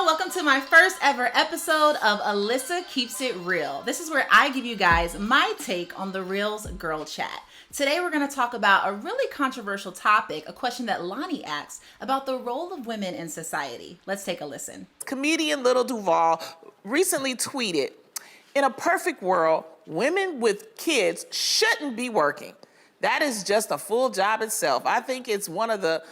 y'all, welcome to my first ever episode of Alyssa Keeps It Real. This is where I give you guys my take on the Reels Girl Chat. Today we're going to talk about a really controversial topic, a question that Lonnie asked about the role of women in society. Let's take a listen. Comedian Lil Duval recently tweeted, "In a perfect world, women with kids shouldn't be working. That is just a full job itself. I think it's one of the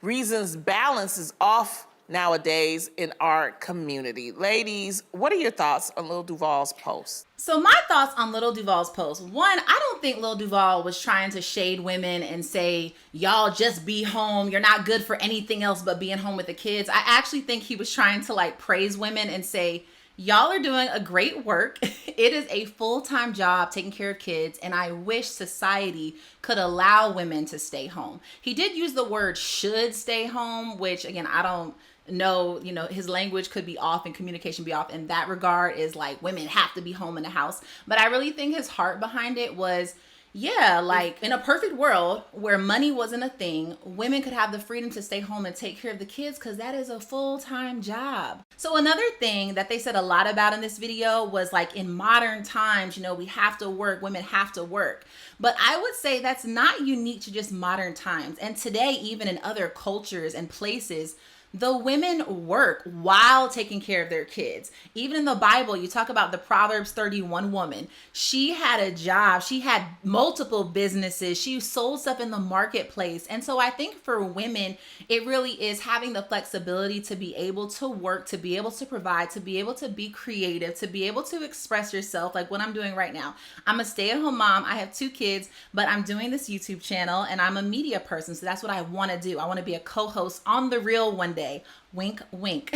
reasons balance is off nowadays in our community." Ladies, what are your thoughts on Lil Duval's post? So my thoughts on Lil Duval's post. One, I don't think Lil Duval was trying to shade women and say, y'all just be home. You're not good for anything else but being home with the kids. I actually think he was trying to praise women and say, y'all are doing a great work. It is a full-time job taking care of kids, and I wish society could allow women to stay home. He did use the word should stay home, which again, I don't know, his language could be off and communication be off in that regard, is like women have to be home in the house. But I really think his heart behind it was, in a perfect world where money wasn't a thing, women could have the freedom to stay home and take care of the kids because that is a full-time job. So another thing that they said a lot about in this video was in modern times, we have to work, women have to work. But I would say that's not unique to just modern times. And today, even in other cultures and places, the women work while taking care of their kids. Even in the Bible, you talk about the Proverbs 31 woman. She had a job. She had multiple businesses. She sold stuff in the marketplace. And so I think for women, it really is having the flexibility to be able to work, to be able to provide, to be able to be creative, to be able to express yourself like what I'm doing right now. I'm a stay-at-home mom. I have 2 kids, but I'm doing this YouTube channel and I'm a media person. So that's what I want to do. I want to be a co-host on The Real one day. Wink, wink,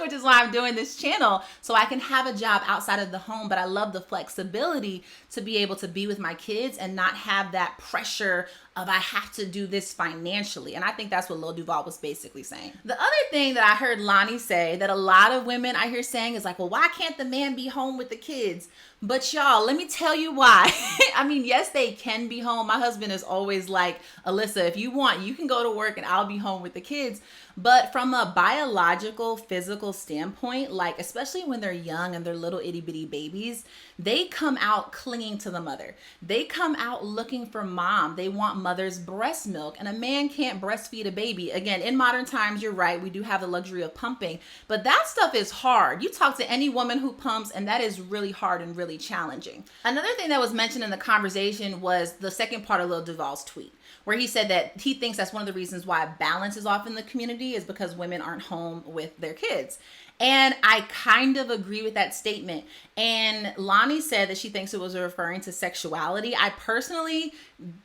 which is why I'm doing this channel, so I can have a job outside of the home. But I love the flexibility to be able to be with my kids and not have that pressure of I have to do this financially. And I think that's what Lil Duval was basically saying. The other thing that I heard Lonnie say that a lot of women I hear saying is well, why can't the man be home with the kids? But y'all, let me tell you why. I mean, yes, they can be home. My husband is always like, Alyssa, if you want, you can go to work and I'll be home with the kids. But from a biological, physical standpoint, especially when they're young and they're little itty bitty babies, they come out clinging to the mother. They come out looking for mom. They want mother's breast milk, and a man can't breastfeed a baby. Again, in modern times, you're right, we do have the luxury of pumping, but that stuff is hard. You talk to any woman who pumps, and that is really hard and really challenging. Another thing that was mentioned in the conversation was the second part of Lil Duval's tweet, where he said that he thinks that's one of the reasons why balance is off in the community is because women aren't home with their kids. And I kind of agree with that statement. And Lonnie said that she thinks it was referring to sexuality. I personally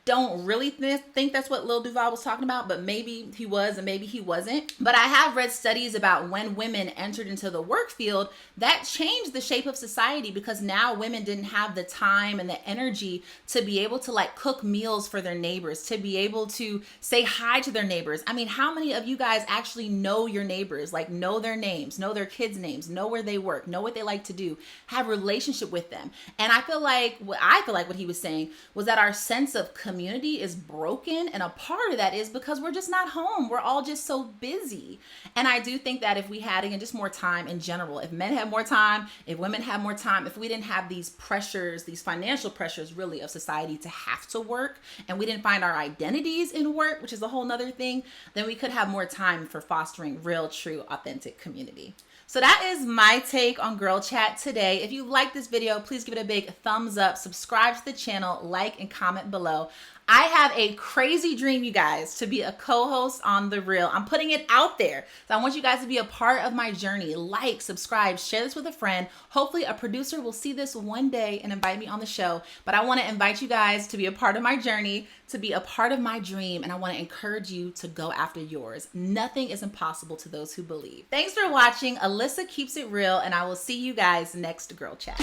don't really think that's what Lil Duval was talking about, but maybe he was and maybe he wasn't. But I have read studies about when women entered into the work field, that changed the shape of society because now women didn't have the time and the energy to be able to cook meals for their neighbors, to be able to say hi to their neighbors. I mean, how many of you guys actually know your neighbors, know their names, know their kids' names, know where they work, know what they like to do, have a relationship with them? And I feel like what he was saying was that our sense of community is broken, and a part of that is because we're just not home. We're all just so busy. And I do think that if we had, again, just more time in general, if men had more time, if women had more time, if we didn't have these pressures, these financial pressures really of society to have to work, and we didn't find our identities in work, which is a whole nother thing, then we could have more time for fostering real, true, authentic community. So that is my take on Girl Chat today. If you like this video, please give it a big thumbs up, subscribe to the channel, like, and comment below. I have a crazy dream, you guys, to be a co-host on The Real. I'm putting it out there. So I want you guys to be a part of my journey. Like, subscribe, share this with a friend. Hopefully a producer will see this one day and invite me on the show. But I want to invite you guys to be a part of my journey, to be a part of my dream, and I want to encourage you to go after yours. Nothing is impossible to those who believe. Thanks for watching. Alyssa Keeps It Real, and I will see you guys next Girl Chat.